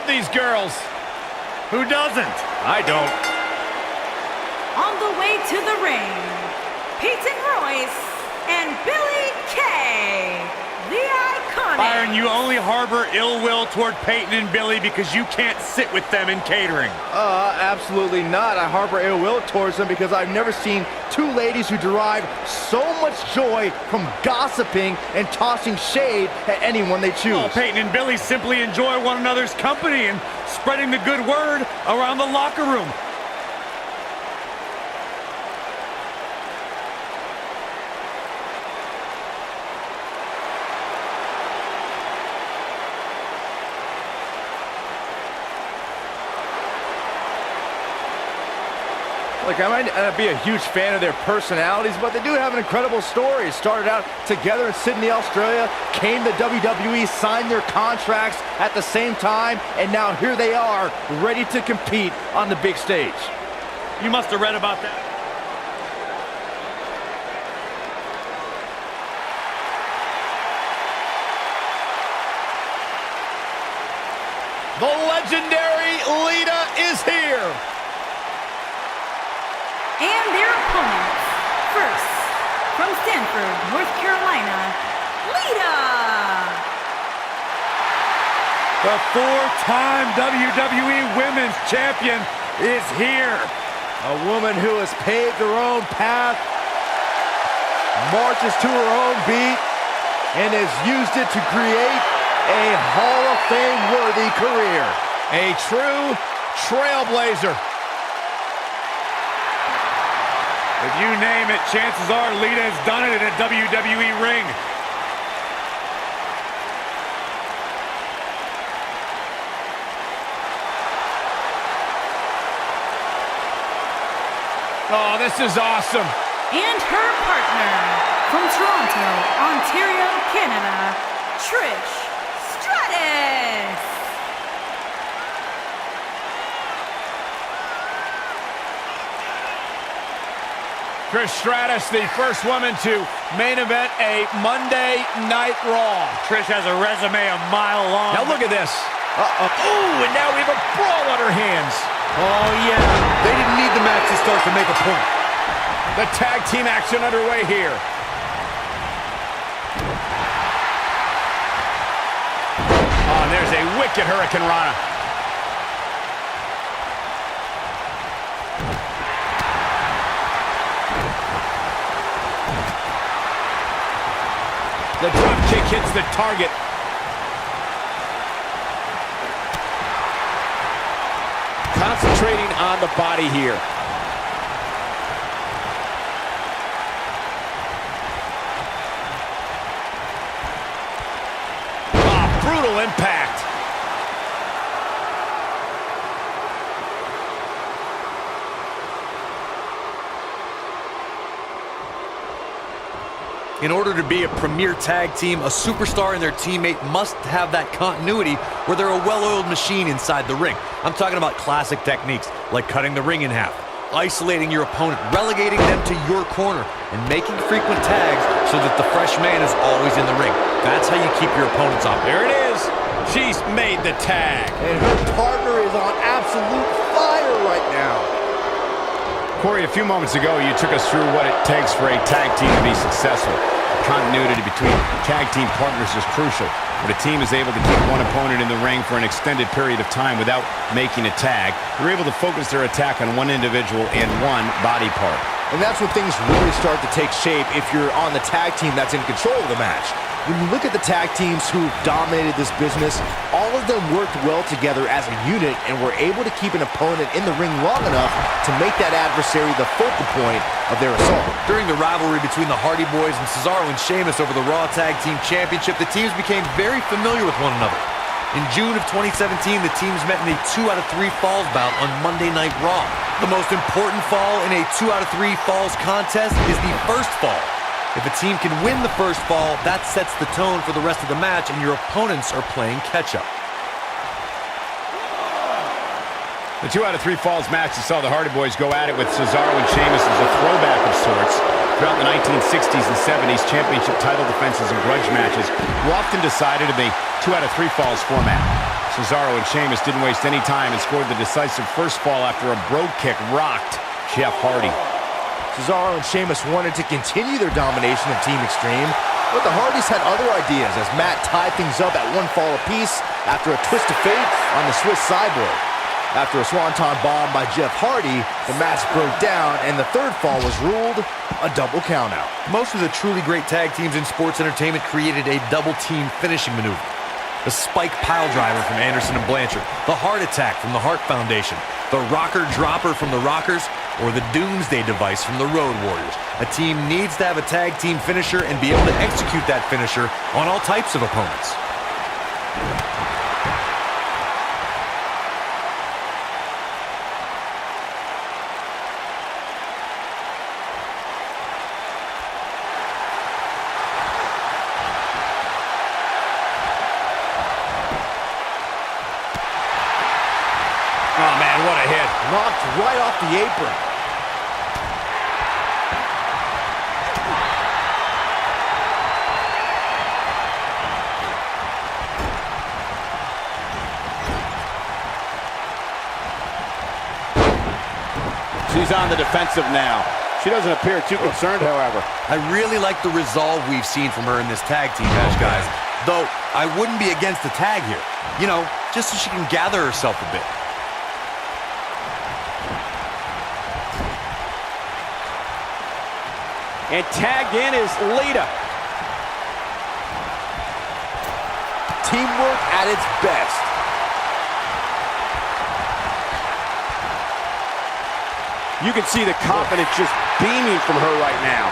love these girls. Who doesn't? I don't. On the way to the ring, Peyton Royce and Billy Kay, the IIconics. Byron, you only harbor ill will toward Peyton and Billy because you can't sit with them in catering. Absolutely not. I harbor ill will towards them because I've never seen two ladies who derive so much joy from gossiping and tossing shade at anyone they choose. Well, Peyton and Billy simply enjoy one another's company and spreading the good word around the locker room. Look, I might not be a huge fan of their personalities, but they do have an incredible story. It started out together in Sydney, Australia, came to WWE, signed their contracts at the same time, and now here they are, ready to compete on the big stage. You must have read about that. The legendary Lita is here. And their opponents, first, from Stanford, North Carolina, Lita. The four-time WWE Women's Champion is here. A woman who has paved her own path, marches to her own beat, and has used it to create a Hall of Fame-worthy career. A true trailblazer. If you name it, chances are Lita has done it in a WWE ring. Oh, this is awesome. And her partner, from Toronto, Ontario, Canada, Trish Stratus. Trish Stratus, the first woman to main event a Monday Night Raw. Trish has a resume a mile long. Now look at this. Oh, and now we have a brawl on her hands. Oh, yeah. They didn't need the match to start to make a point. The tag team action underway here. Oh, and there's a wicked Hurricane Rana. The drop kick hits the target. Concentrating on the body here. Oh, brutal impact. In order to be a premier tag team, a superstar and their teammate must have that continuity where they're a well-oiled machine inside the ring. I'm talking about classic techniques like cutting the ring in half, isolating your opponent, relegating them to your corner, and making frequent tags so that the fresh man is always in the ring. That's how you keep your opponents off. There it is. She's made the tag. And her partner is on absolute fire right now. Corey, a few moments ago, you took us through what it takes for a tag team to be successful. Continuity between tag team partners is crucial. When a team is able to keep one opponent in the ring for an extended period of time without making a tag, they're able to focus their attack on one individual and one body part. And that's when things really start to take shape if you're on the tag team that's in control of the match. When you look at the tag teams who dominated this business, all of them worked well together as a unit and were able to keep an opponent in the ring long enough to make that adversary the focal point of their assault. During the rivalry between the Hardy Boys and Cesaro and Sheamus over the Raw Tag Team Championship, the teams became very familiar with one another. In June of 2017, the teams met in a 2 out of 3 falls bout on Monday Night Raw. The most important fall in a 2 out of 3 falls contest is the first fall. If a team can win the first fall, that sets the tone for the rest of the match, and your opponents are playing catch-up. The 2 out of 3 falls match that saw the Hardy Boys go at it with Cesaro and Sheamus as a throwback of sorts. Throughout the 1960s and 70s, championship title defenses and grudge matches were often decided in the 2 out of 3 falls format. Cesaro and Sheamus didn't waste any time and scored the decisive first fall after a brogue kick rocked Jeff Hardy. Cesaro and Sheamus wanted to continue their domination of Team Extreme, but the Hardys had other ideas as Matt tied things up at one fall apiece after a twist of fate on the Swiss Cyborg. After a swanton bomb by Jeff Hardy, the match broke down and the third fall was ruled a double countout. Most of the truly great tag teams in sports entertainment created a double team finishing maneuver. The spike pile driver from Anderson and Blanchard, the heart attack from the Hart Foundation, the rocker dropper from the Rockers, or the Doomsday device from the Road Warriors. A team needs to have a tag team finisher and be able to execute that finisher on all types of opponents. Oh, man, what a hit. Knocked right off the apron. She's on the defensive now. She doesn't appear too concerned, however. I really like the resolve we've seen from her in this tag team match, guys. Though, I wouldn't be against the tag here. You know, just so she can gather herself a bit. And tagged in is Lita. Teamwork at its best. You can see the confidence just beaming from her right now.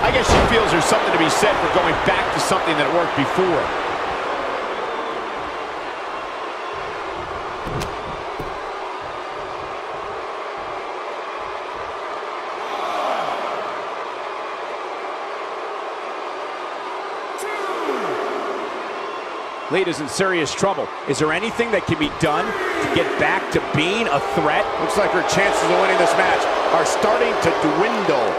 I guess she feels there's something to be said for going back to something that worked before. Lita's in serious trouble. Is there anything that can be done to get back to being a threat? Looks like her chances of winning this match are starting to dwindle.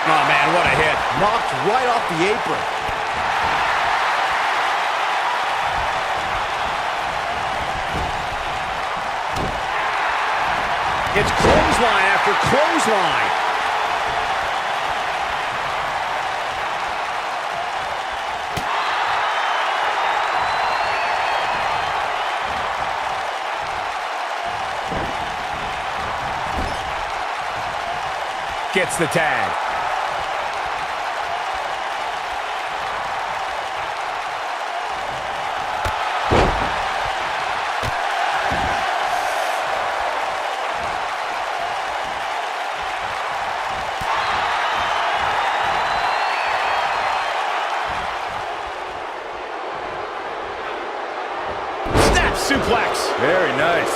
Oh man, what a hit. Knocked right off the apron. It's clothesline after clothesline. Gets the tag. Suplex. Very nice.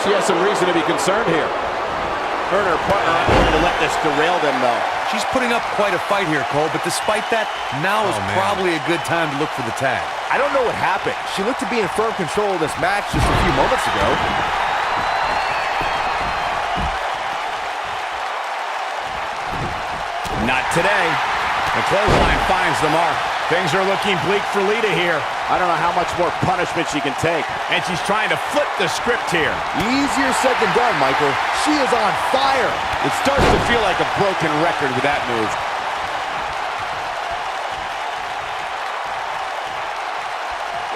She has some reason to be concerned here. Her and her partner aren't going to let this derail them, though. She's putting up quite a fight here, Cole, but despite that, now is probably a good time to look for the tag. I don't know what happened. She looked to be in firm control of this match just a few moments ago. Not today. The clothesline finds the mark. Things are looking bleak for Lita here. I don't know how much more punishment she can take. And she's trying to flip the script here. Easier said than done, Michael. She is on fire. It starts to feel like a broken record with that move.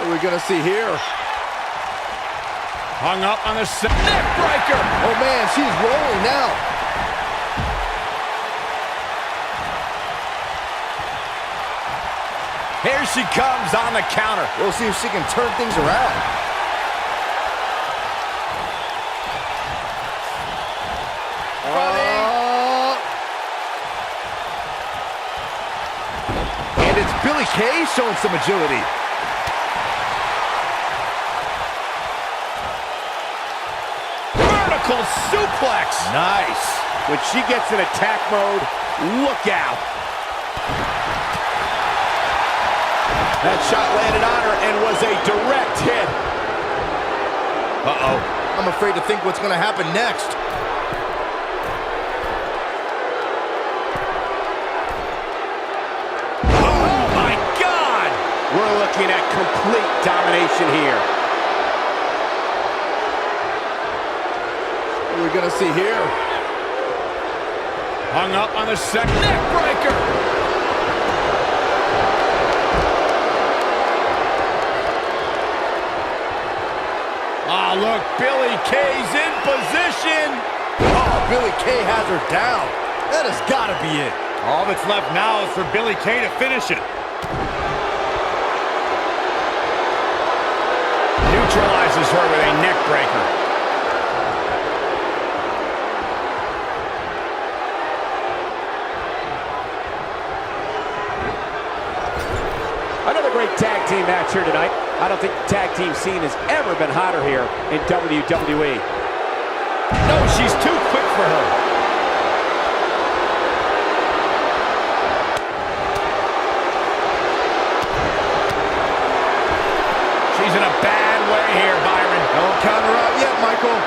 What are we going to see here? Hung up on the neck breaker. Oh, man, she's rolling now. Here she comes on the counter. We'll see if she can turn things around. And it's Billie Kay showing some agility. Vertical suplex. Nice. When she gets in attack mode, look out. That shot landed on her and was a direct hit. Uh-oh. I'm afraid to think what's going to happen next. Oh, my God! We're looking at complete domination here. What are we going to see here? Hung up on the second neck breaker. Ah, look, Billie Kay's in position. Oh, Billie Kay has her down. That has got to be it. All that's left now is for Billie Kay to finish it. Neutralizes her with a neck breaker. Another great tag team match here tonight. I don't think the tag team scene has ever been hotter here in WWE. No, she's too quick for her. She's in a bad way here, Byron. Don't count her out yet, Michael.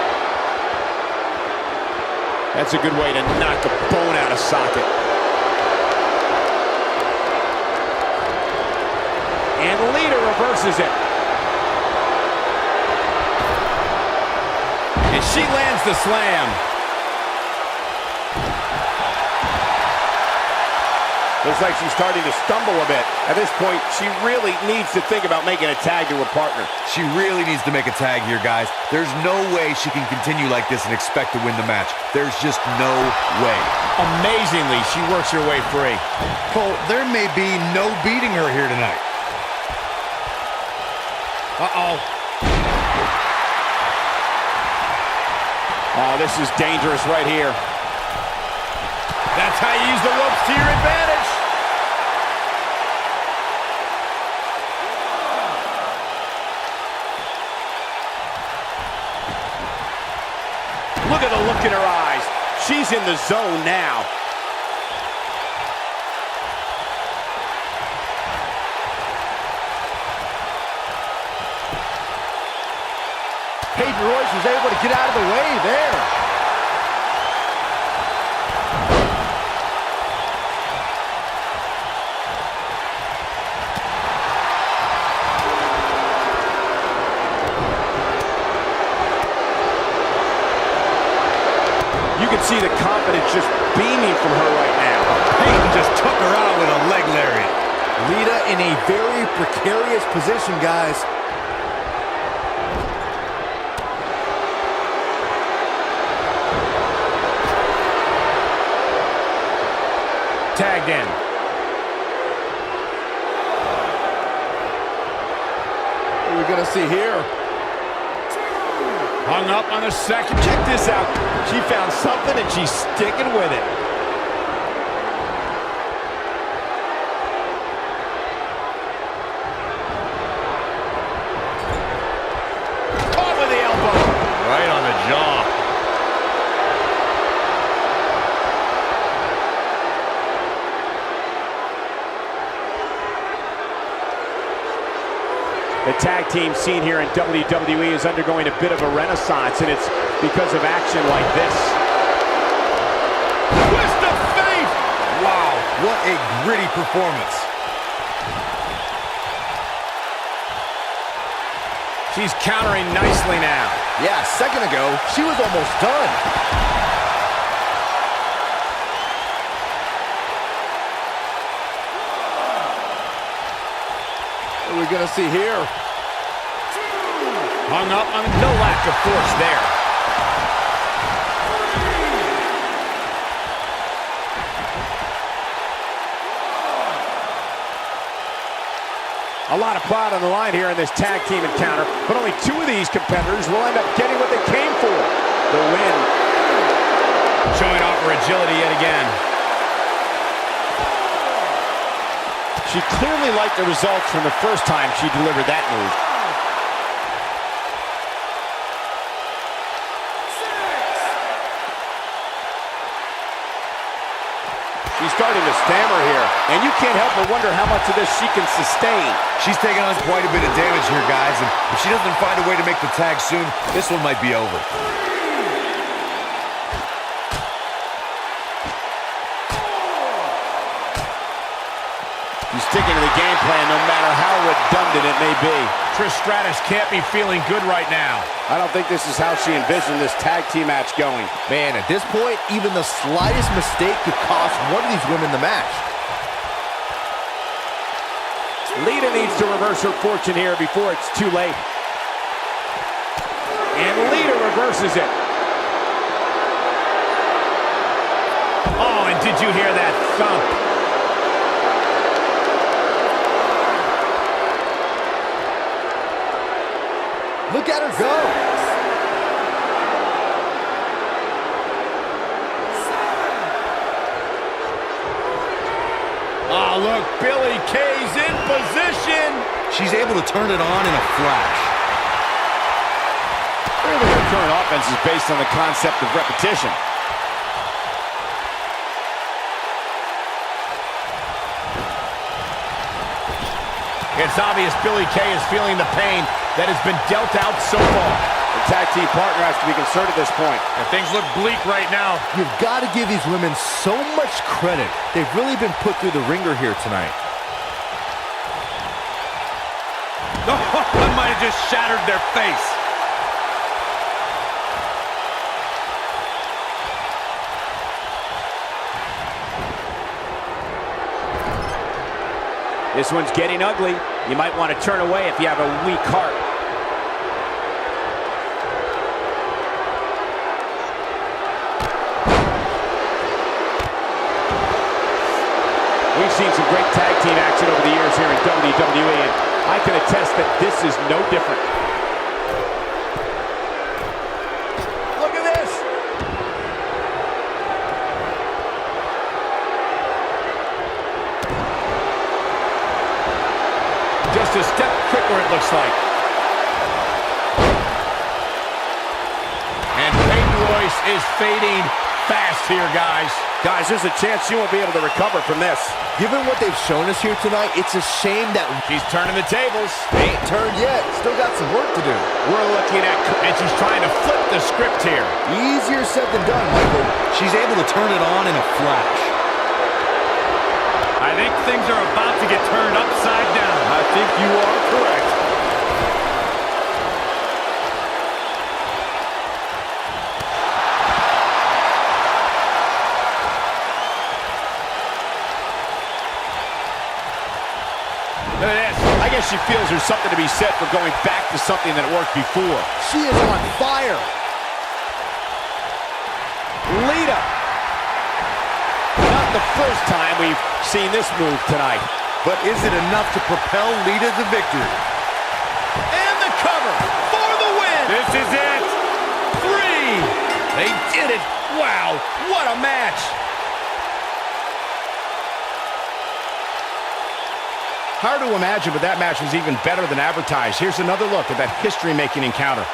That's a good way to knock the bone out of socket. And Lita reverses it. And she lands the slam. Looks like she's starting to stumble a bit. At this point, she really needs to think about making a tag to her partner. She really needs to make a tag here, guys. There's no way she can continue like this and expect to win the match. There's just no way. Amazingly, she works her way free. Cole, there may be no beating her here tonight. Uh-oh. Oh, this is dangerous right here. That's how you use the ropes to your advantage. Look at the look in her eyes. She's in the zone now. Peyton Royce was able to get out of the way there. You can see the confidence just beaming from her right now. Peyton just took her out with a leg lariat. Lita in a very precarious position, guys. Tagged in. What are we going to see here? Hung up on the second. Check this out. She found something and she's sticking with it. Caught with the elbow. Right on the jaw. The tag team scene here in WWE is undergoing a bit of a renaissance, and it's because of action like this. Twist of fate. Wow, what a gritty performance. She's countering nicely now. Yeah, a second ago, she was almost done. What are we going to see here? Hung up on no lack of force there. A lot of pride on the line here in this tag team encounter, but only two of these competitors will end up getting what they came for, the win. Showing off her agility yet again. She clearly liked the results from the first time she delivered that move. She's starting to stammer here, and you can't help but wonder how much of this she can sustain. She's taking on quite a bit of damage here, guys, and if she doesn't find a way to make the tag soon, this one might be over. She's sticking to the game plan no matter how redundant it may be. Trish Stratus can't be feeling good right now. I don't think this is how she envisioned this tag team match going. Man, at this point, even the slightest mistake could cost one of these women the match. Lita needs to reverse her fortune here before it's too late. And Lita reverses it. Oh, and did you hear that thump? Look at her go. Oh, look, Billie Kay's in position. She's able to turn it on in a flash. Clearly her current offense is based on the concept of repetition. It's obvious Billie Kay is feeling the pain that has been dealt out so far. The tag team partner has to be concerned at this point. And things look bleak right now. You've got to give these women so much credit. They've really been put through the ringer here tonight. Oh, that might have just shattered their face. This one's getting ugly. You might want to turn away if you have a weak heart. We've seen some great tag team action over the years here in WWE, and I can attest that this is no different. Look at this! Just a step quicker, it looks like. And Peyton Royce is fading fast here, guys. Guys, there's a chance you won't be able to recover from this. Given what they've shown us here tonight, it's a shame that She's turning the tables. they ain't turned yet. Still got some work to do. We're looking at, and she's trying to flip the script here. Easier said than done, Michael. She's able to turn it on in a flash. I think things are about to get turned upside down. I think you are correct. Look at this. I guess she feels there's something to be said for going back to something that worked before. She is on fire. Lita. Not the first time we've seen this move tonight. But is it enough to propel Lita to victory? And the cover for the win. This is it. 3. They did it. Wow, what a match. Hard to imagine, but that match was even better than advertised. Here's another look at that history-making encounter.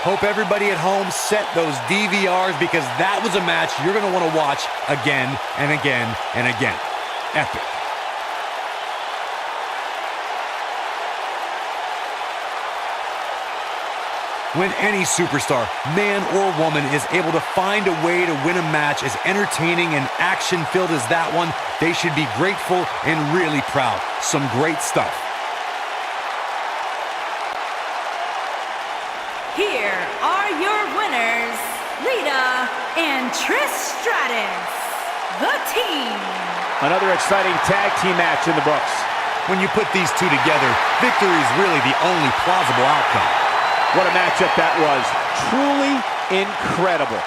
Hope everybody at home set those DVRs because that was a match you're going to want to watch again and again and again. Epic. When any superstar, man or woman, is able to find a way to win a match as entertaining and action-filled as that one, they should be grateful and really proud. Some great stuff. Here are your winners, Lita and Trish Stratus, the team. Another exciting tag team match in the books. When you put these two together, victory is really the only plausible outcome. What a matchup that was. Truly incredible.